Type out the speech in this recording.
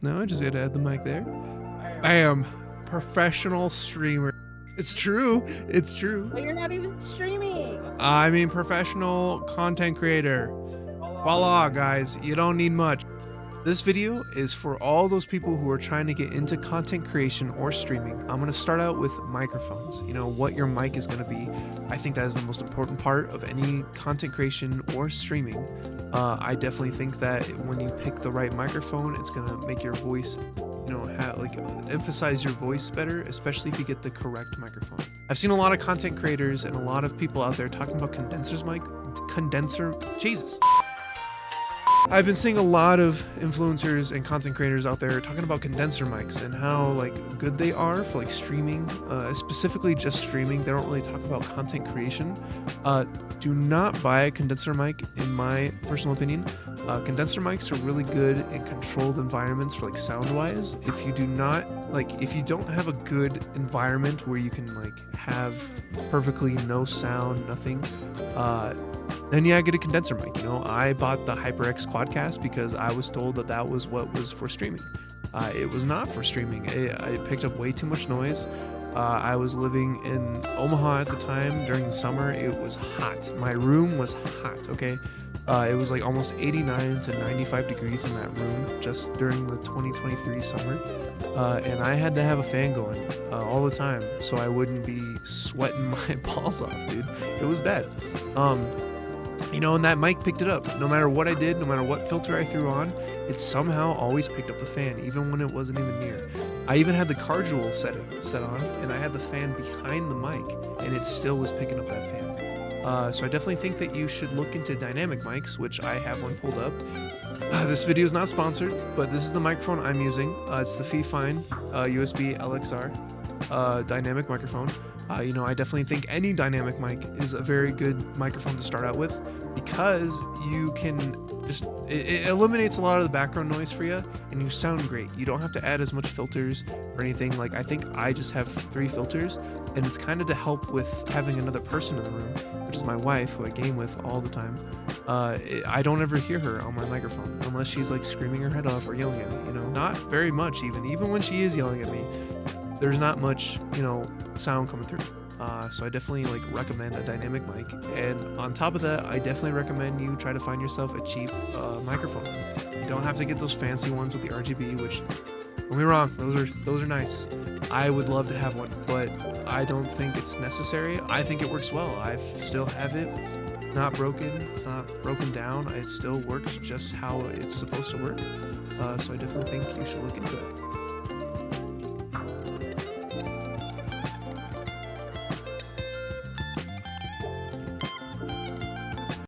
No, I just gotta add the mic there. Bam. Professional streamer. It's true. It's true. But you're not even streaming. I mean, professional content creator. Voila, guys. You don't need much. This video is for all those people who are trying to get into content creation or streaming. I'm going to start out with microphones. You know, what your mic is going to be. I think that is the most important part of any content creation or streaming. I definitely think that when you pick the right microphone, it's going to make your voice, you know, emphasize your voice better, especially if you get the correct microphone. I've seen a lot of content creators and a lot of people out there talking about Jesus. I've been seeing a lot of influencers and content creators out there talking about condenser mics and how good they are for streaming, specifically just streaming. They don't really talk about content creation. Do not buy a condenser mic, in my personal opinion. Condenser mics are really good in controlled environments for sound wise. If you do not if you don't have a good environment where you can have perfectly no sound, nothing, then yeah, get a condenser mic. You know, I bought the HyperX Quadcast because I was told that that was what was for streaming. It was not for streaming. It picked up way too much noise. I was living in Omaha at the time. During the summer, it was hot. My room was hot, okay? It was almost 89 to 95 degrees in that room just during the 2023 summer. And I had to have a fan going all the time so I wouldn't be sweating my balls off, dude. It was bad. You know, and that mic picked it up. No matter what I did, no matter what filter I threw on, it somehow always picked up the fan, even when it wasn't even near. I even had the cardioid set on, and I had the fan behind the mic, and it still was picking up that fan. So I definitely think that you should look into dynamic mics, which I have one pulled up. This video is not sponsored, but this is the microphone I'm using. It's the Fifine USB LXR dynamic microphone. You know, I definitely think any dynamic mic is a very good microphone to start out with because you can it eliminates a lot of the background noise for you and you sound great. You don't have to add as much filters or anything. I think I just have 3 filters, and it's kind of to help with having another person in the room, which is my wife, who I game with all the time. I don't ever hear her on my microphone unless she's screaming her head off or yelling at me, you know, not very much even when she is yelling at me. There's not much, you know, sound coming through. So I definitely recommend a dynamic mic. And on top of that, I definitely recommend you try to find yourself a cheap microphone. You don't have to get those fancy ones with the RGB, which, don't get me wrong, those are nice. I would love to have one, but I don't think it's necessary. I think it works well. I still have it. Not broken. It's not broken down. It still works just how it's supposed to work. So I definitely think you should look into it.